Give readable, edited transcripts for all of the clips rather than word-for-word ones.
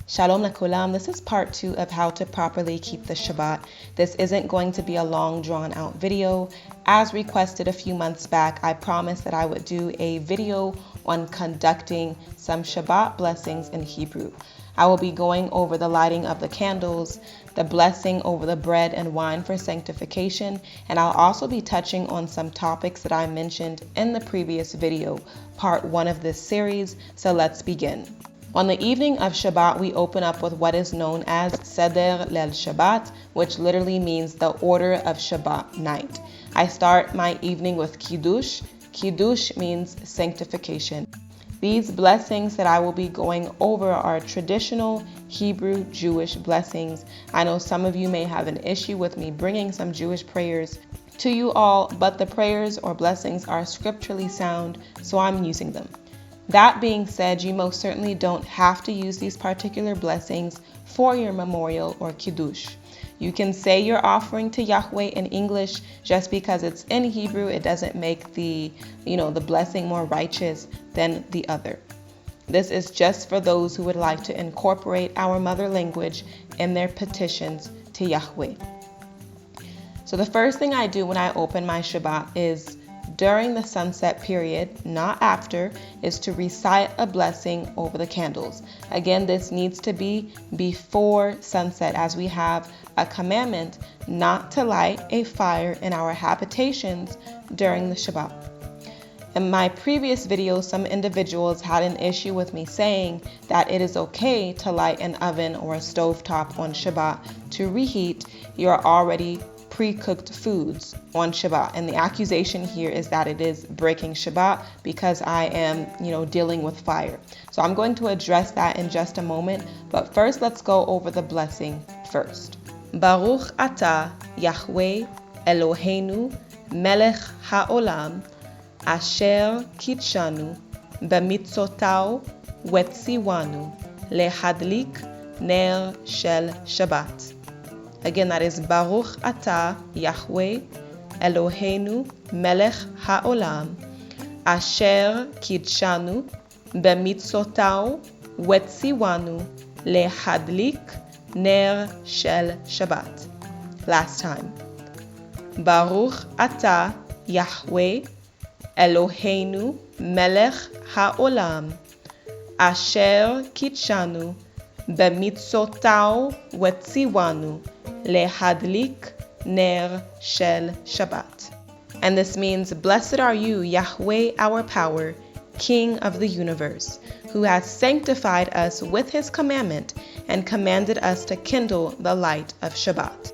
Shalom Lakulam. This is part 2 of how to properly keep the Shabbat. This isn't going to be a long drawn out video. As requested a few months back, I promised that I would do a video on conducting some Shabbat blessings in Hebrew. I will be going over the lighting of the candles, the blessing over the bread and wine for sanctification, and I'll also be touching on some topics that I mentioned in the previous video, part 1 of this series. So let's begin. On the evening of Shabbat, we open up with what is known as Seder Leil Shabbat, which literally means the order of Shabbat night. I start my evening with Kiddush. Kiddush means sanctification. These blessings that I will be going over are traditional Hebrew Jewish blessings. I know some of you may have an issue with me bringing some Jewish prayers to you all, but the prayers or blessings are scripturally sound, so I'm using them. That being said, you most certainly don't have to use these particular blessings for your memorial or kiddush. You can say your offering to Yahweh in English. Just because it's in Hebrew, it doesn't make the blessing more righteous than the other. This is just for those who would like to incorporate our mother language in their petitions to Yahweh. So the first thing I do when I open my Shabbat is during the sunset period, not after, is to recite a blessing over the candles. Again, this needs to be before sunset, as we have a commandment not to light a fire in our habitations during the Shabbat. In my previous video, some individuals had an issue with me saying that it is okay to light an oven or a stovetop on Shabbat to reheat your already pre-cooked foods on Shabbat. And the accusation here is that it is breaking Shabbat because I am, dealing with fire. So I'm going to address that in just a moment. But first, let's go over the blessing first. Baruch atah Yahweh Eloheinu melech haolam asher kitshanu b'mitzotau wetziwanu lehadlik ner shel Shabbat. Again, that is Baruch atah Yahweh Eloheinu melech haolam asher kitshanu b'mitzotau wetziwanu lehadlik ner shel Shabbat. Last time. Baruch atah Yahweh Eloheinu melech haolam asher kitshanu b'mitzotau wetziwanu lehadlik ner shel Shabbat. And this means, blessed are you, Yahweh our power, King of the universe, who has sanctified us with his commandment and commanded us to kindle the light of Shabbat.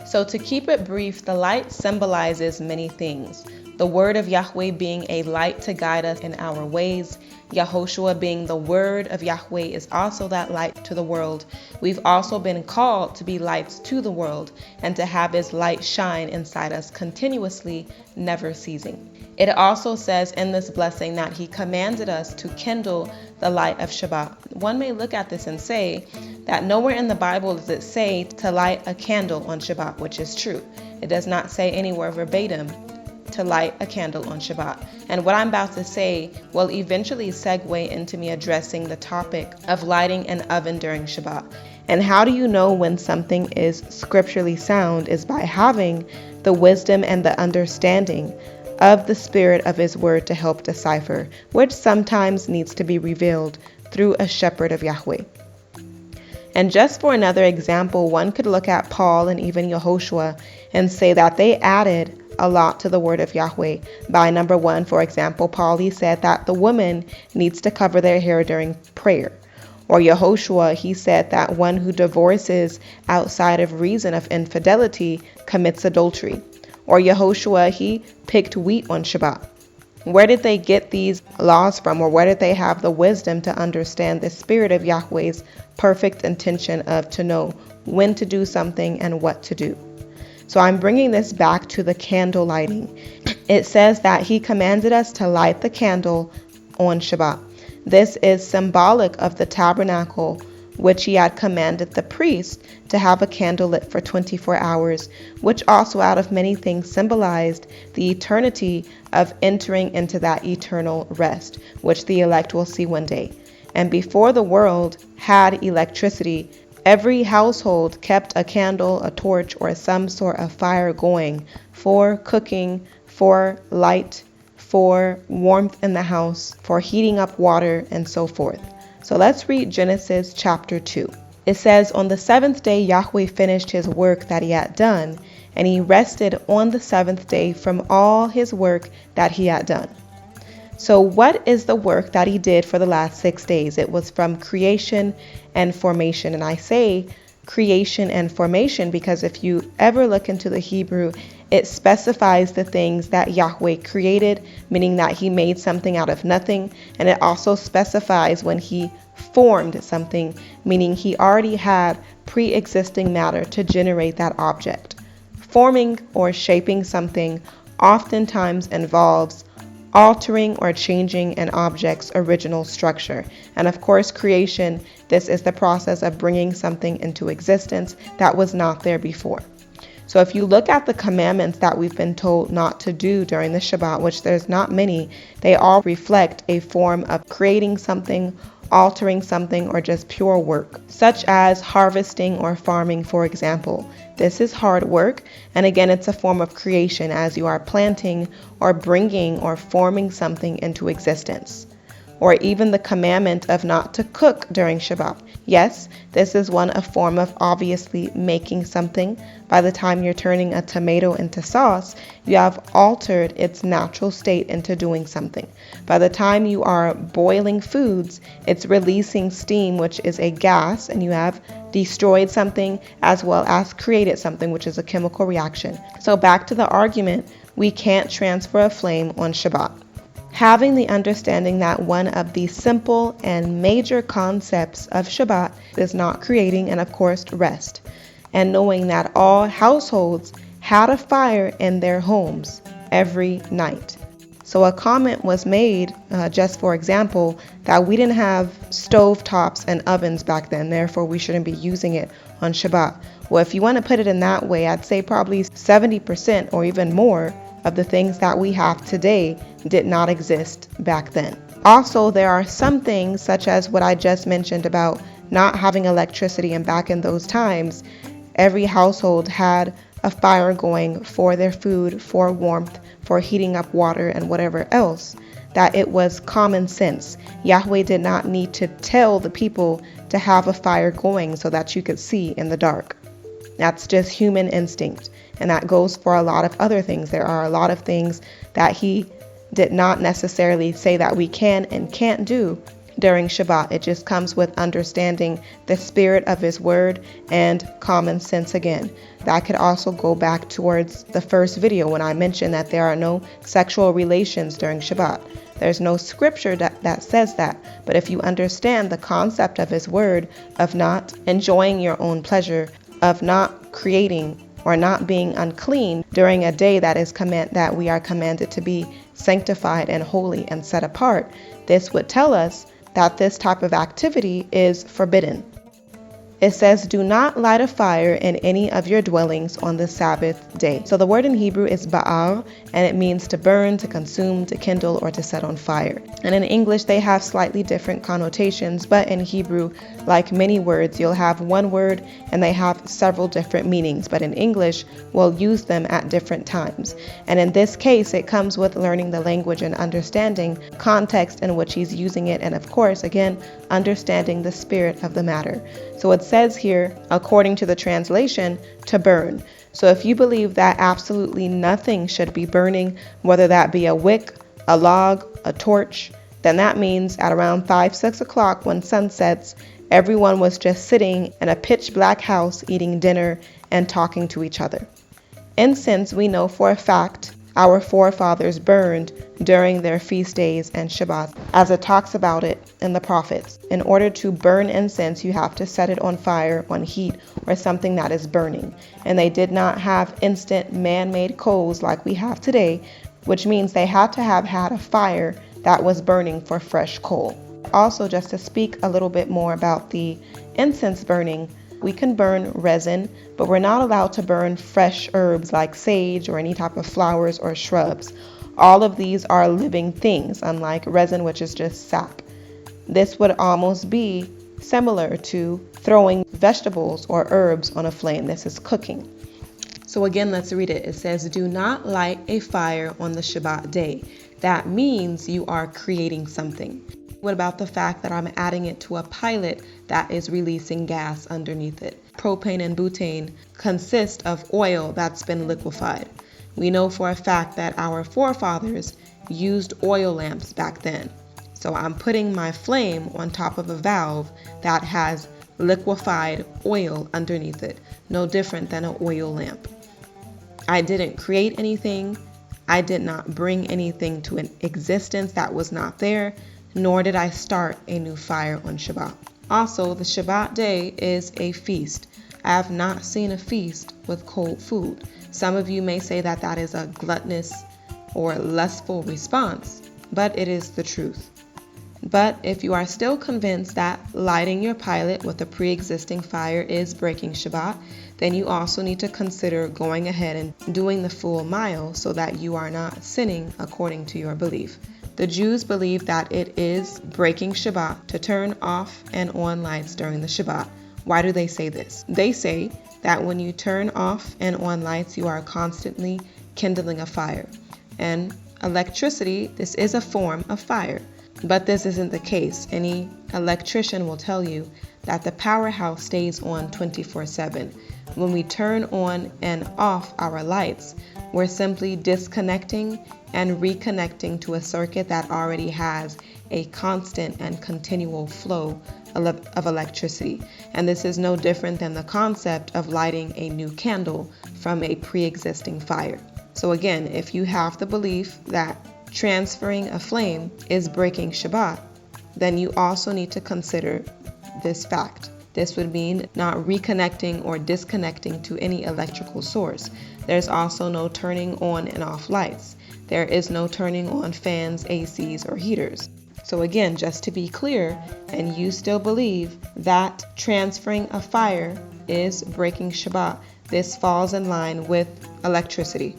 So to keep it brief, the light symbolizes many things. The word of Yahweh being a light to guide us in our ways. Yehoshua being the word of Yahweh is also that light to the world. We've also been called to be lights to the world and to have his light shine inside us continuously, never ceasing. It also says in this blessing that he commanded us to kindle the light of Shabbat. One may look at this and say that nowhere in the Bible does it say to light a candle on Shabbat, which is true. It does not say anywhere verbatim to light a candle on Shabbat. And what I'm about to say will eventually segue into me addressing the topic of lighting an oven during Shabbat. And how do you know when something is scripturally sound is by having the wisdom and the understanding of the spirit of his word to help decipher, which sometimes needs to be revealed through a shepherd of Yahweh. And just for another example, one could look at Paul and even Yehoshua and say that they added a lot to the word of Yahweh. By number 1, for example, Paul, he said that the woman needs to cover their hair during prayer. Or Yehoshua, he said that one who divorces outside of reason of infidelity commits adultery. Or Yehoshua, he picked wheat on Shabbat. Where did they get these laws from, or where did they have the wisdom to understand the spirit of Yahweh's perfect intention of to know when to do something and what to do? So I'm bringing this back to the candle lighting. It says that he commanded us to light the candle on Shabbat. This is symbolic of the tabernacle, which he had commanded the priest to have a candle lit for 24 hours, which also out of many things symbolized the eternity of entering into that eternal rest, which the elect will see one day. And before the world had electricity, every household kept a candle, a torch, or some sort of fire going for cooking, for light, for warmth in the house, for heating up water, and so forth. So let's read Genesis chapter 2. It says, "On the seventh day Yahweh finished his work that he had done, and he rested on the seventh day from all his work that he had done." So what is the work that he did for the last 6 days? It was from creation and formation. And I say creation and formation because if you ever look into the Hebrew, it specifies the things that Yahweh created, meaning that he made something out of nothing. And it also specifies when he formed something, meaning he already had pre-existing matter to generate that object. Forming or shaping something oftentimes involves altering or changing an object's original structure. And of course, creation, this is the process of bringing something into existence that was not there before. So if you look at the commandments that we've been told not to do during the Shabbat, which there's not many, they all reflect a form of creating something, altering something, or just pure work, such as harvesting or farming, for example. This is hard work, and again, it's a form of creation as you are planting or bringing or forming something into existence. Or even the commandment of not to cook during Shabbat. Yes, this is a form of obviously making something. By the time you're turning a tomato into sauce, you have altered its natural state into doing something. By the time you are boiling foods, it's releasing steam, which is a gas, and you have destroyed something as well as created something, which is a chemical reaction. So back to the argument, we can't transfer a flame on Shabbat. Having the understanding that one of the simple and major concepts of Shabbat is not creating and of course rest, and knowing that all households had a fire in their homes every night. So a comment was made, just for example, that we didn't have stove tops and ovens back then, therefore we shouldn't be using it on Shabbat. Well, if you want to put it in that way, I'd say probably 70% or even more of the things that we have today did not exist back then. Also, there are some things such as what I just mentioned about not having electricity, and back in those times, every household had a fire going for their food, for warmth, for heating up water, and whatever else, that it was common sense. Yahweh did not need to tell the people to have a fire going so that you could see in the dark. That's just human instinct. And that goes for a lot of other things. There are a lot of things that he did not necessarily say that we can and can't do during Shabbat. It just comes with understanding the spirit of his word and common sense again. That could also go back towards the first video when I mentioned that there are no sexual relations during Shabbat. There's no scripture that says that. But if you understand the concept of his word, of not enjoying your own pleasure, of not creating or not being unclean during a day that we are commanded to be sanctified and holy and set apart, this would tell us that this type of activity is forbidden. It says, "Do not light a fire in any of your dwellings on the Sabbath day." So the word in Hebrew is ba'ar, and it means to burn, to consume, to kindle, or to set on fire. And in English, they have slightly different connotations, but in Hebrew, like many words, you'll have one word and they have several different meanings. But in English, we'll use them at different times. And in this case, it comes with learning the language and understanding context in which he's using it. And of course, again, understanding the spirit of the matter. So it says here, according to the translation, to burn. So if you believe that absolutely nothing should be burning, whether that be a wick, a log, a torch, then that means at around 5, 6 o'clock when sun sets, everyone was just sitting in a pitch black house eating dinner and talking to each other. Incense, we know for a fact, our forefathers burned during their feast days and Shabbat, as it talks about it in the prophets. In order to burn incense, you have to set it on fire, on heat, or something that is burning. And they did not have instant man-made coals like we have today, which means they had to have had a fire that was burning for fresh coal. Also, just to speak a little bit more about the incense burning, we can burn resin, but we're not allowed to burn fresh herbs like sage or any type of flowers or shrubs. All of these are living things, unlike resin, which is just sap. This would almost be similar to throwing vegetables or herbs on a flame. This is cooking. So again, let's read it. It says, do not light a fire on the Shabbat day. That means you are creating something. What about the fact that I'm adding it to a pilot that is releasing gas underneath it? Propane and butane consist of oil that's been liquefied. We know for a fact that our forefathers used oil lamps back then. So I'm putting my flame on top of a valve that has liquefied oil underneath it, no different than an oil lamp. I didn't create anything. I did not bring anything to an existence that was not there, nor did I start a new fire on Shabbat. Also, the Shabbat day is a feast. I have not seen a feast with cold food. Some of you may say that that is a gluttonous or lustful response, but it is the truth. But if you are still convinced that lighting your pilot with a pre-existing fire is breaking Shabbat, then you also need to consider going ahead and doing the full mile so that you are not sinning according to your belief. The Jews believe that it is breaking Shabbat to turn off and on lights during the Shabbat. Why do they say this? They say that when you turn off and on lights, you are constantly kindling a fire. And electricity, this is a form of fire. But this isn't the case. Any electrician will tell you that the powerhouse stays on 24/7. When we turn on and off our lights, we're simply disconnecting and reconnecting to a circuit that already has a constant and continual flow of electricity. And this is no different than the concept of lighting a new candle from a pre-existing fire. So again, if you have the belief that transferring a flame is breaking Shabbat, then you also need to consider this fact. This would mean not reconnecting or disconnecting to any electrical source. There's also no turning on and off lights. There is no turning on fans, ACs, or heaters. So again, just to be clear, and you still believe that transferring a fire is breaking Shabbat, this falls in line with electricity.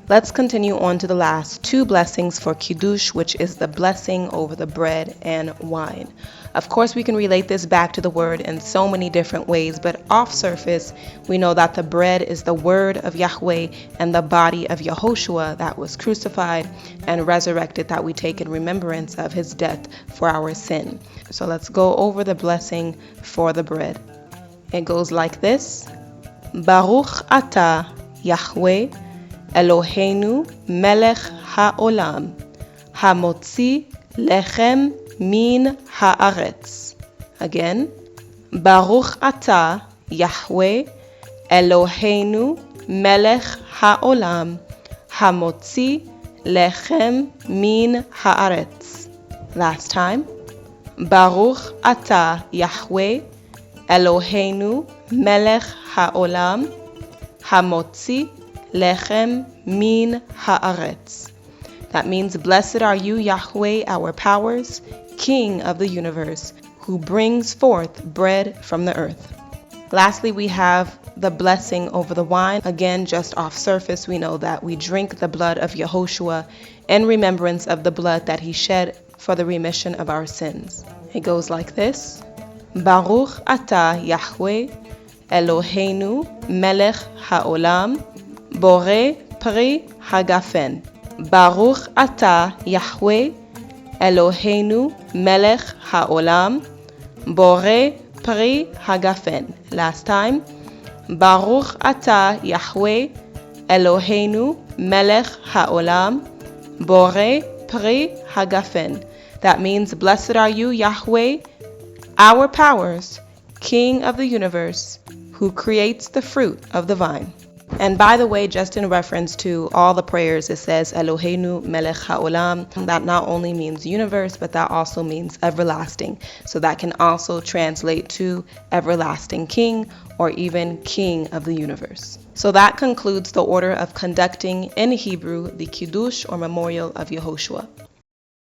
Let's continue on to the last two blessings for Kiddush, which is the blessing over the bread and wine. Of course, we can relate this back to the word in so many different ways, but off surface, we know that the bread is the word of Yahweh and the body of Yehoshua that was crucified and resurrected, that we take in remembrance of his death for our sin. So let's go over the blessing for the bread. It goes like this: Baruch atah Yahweh Eloheinu melech ha'olam, hamotzi lechem min haaretz. Again, Baruch atah Yahweh Eloheinu melech ha'olam, hamotzi lechem min haaretz. Last time, Baruch atah Yahweh Eloheinu melech ha'olam, hamotzi lechem min haaretz. That means, blessed are you, Yahweh, our powers, King of the universe, who brings forth bread from the earth. Lastly, we have the blessing over the wine. Again, just off surface, we know that we drink the blood of Yehoshua in remembrance of the blood that he shed for the remission of our sins. It goes like this: Baruch atah Yahweh Eloheinu melech haolam, Bore Pri Hagafen. Baruch atah Yahweh Eloheinu melech haolam, Bore Pri Hagafen. Last time, Baruch atah Yahweh Eloheinu melech haolam, Bore Pri Hagafen. That means, blessed are you, Yahweh, our powers, King of the universe, who creates the fruit of the vine. And by the way, just in reference to all the prayers, it says Eloheinu melech haolam. That not only means universe, but that also means everlasting. So that can also translate to everlasting king, or even king of the universe. So that concludes the order of conducting in Hebrew the Kiddush or memorial of Yehoshua.